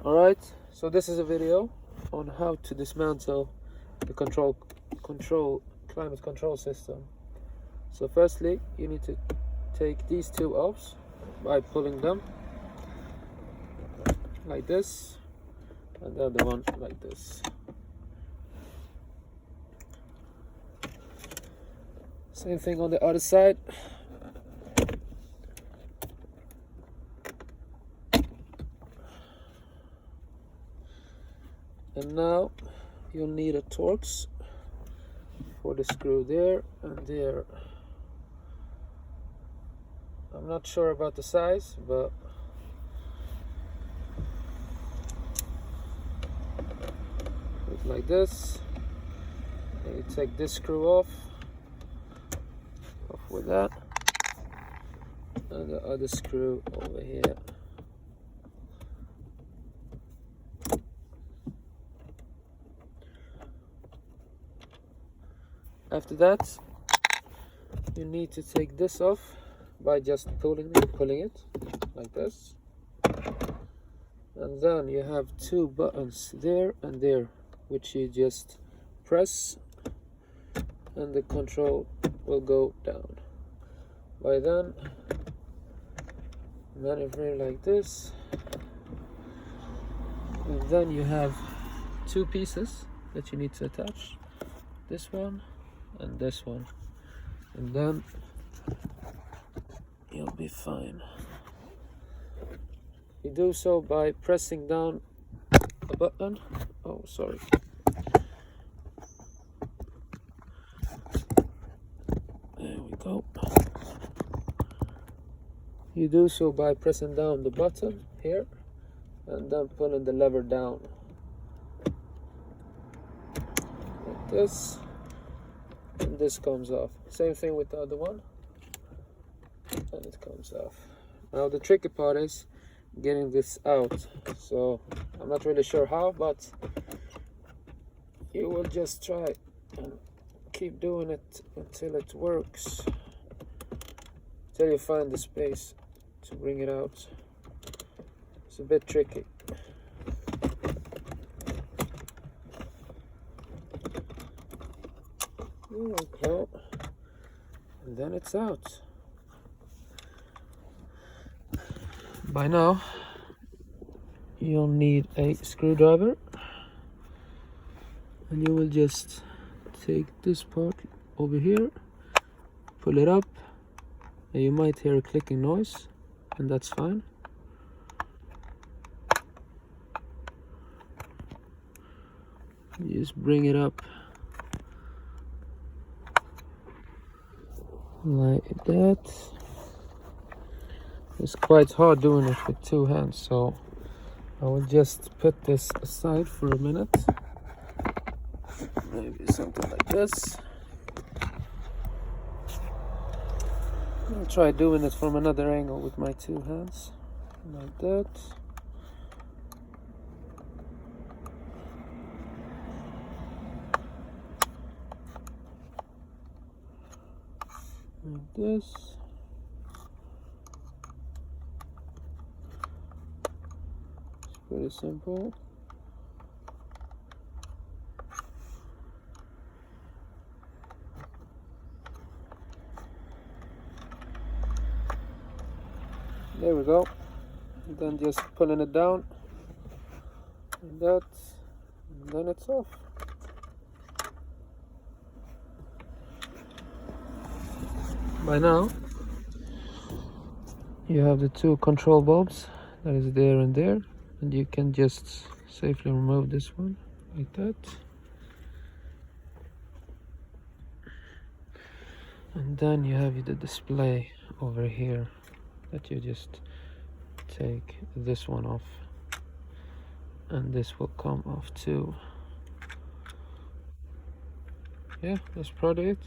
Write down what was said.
Alright, so this is a video on how to dismantle the climate control system. So firstly, you need to take these two off by pulling them like this, and the other one like this. Same thing on the other side. And now you'll need a Torx for the screw there and there. I'm not sure about the size, but it's like this. And you take this screw off with that, and the other screw over here. After that, you need to take this off by just pulling it like this, and then you have two buttons there and there, which you just press, and the control will go down. By then, maneuver like this, and then you have two pieces that you need to attach, this one and this one, and then you'll be fine. You do so by pressing down a button. Oh, sorry. There we go. You do so by pressing down the button here and then pulling the lever down like this, and this comes off. Same thing with the other one, and it comes off. Now the tricky part is getting this out, so I'm not really sure how, but you will just try and keep doing it until it works, until you find the space to bring it out. It's a bit tricky. There we go. And then it's out. By now, you'll need a screwdriver, and you will just take this part over here, pull it up, and you might hear a clicking noise, and that's fine. You just bring it up like that. It's quite hard doing it with two hands, so I will just put this aside for a minute. Maybe something like this. I'll try doing it from another angle with my two hands, like that. Like this. It's pretty simple. There we go. And then just pulling it down, and that, and then it's off. By now, you have the two control bulbs that is there and there, and you can just safely remove this one like that. And then you have the display over here that you just take this one off, and this will come off too. Yeah, that's probably it.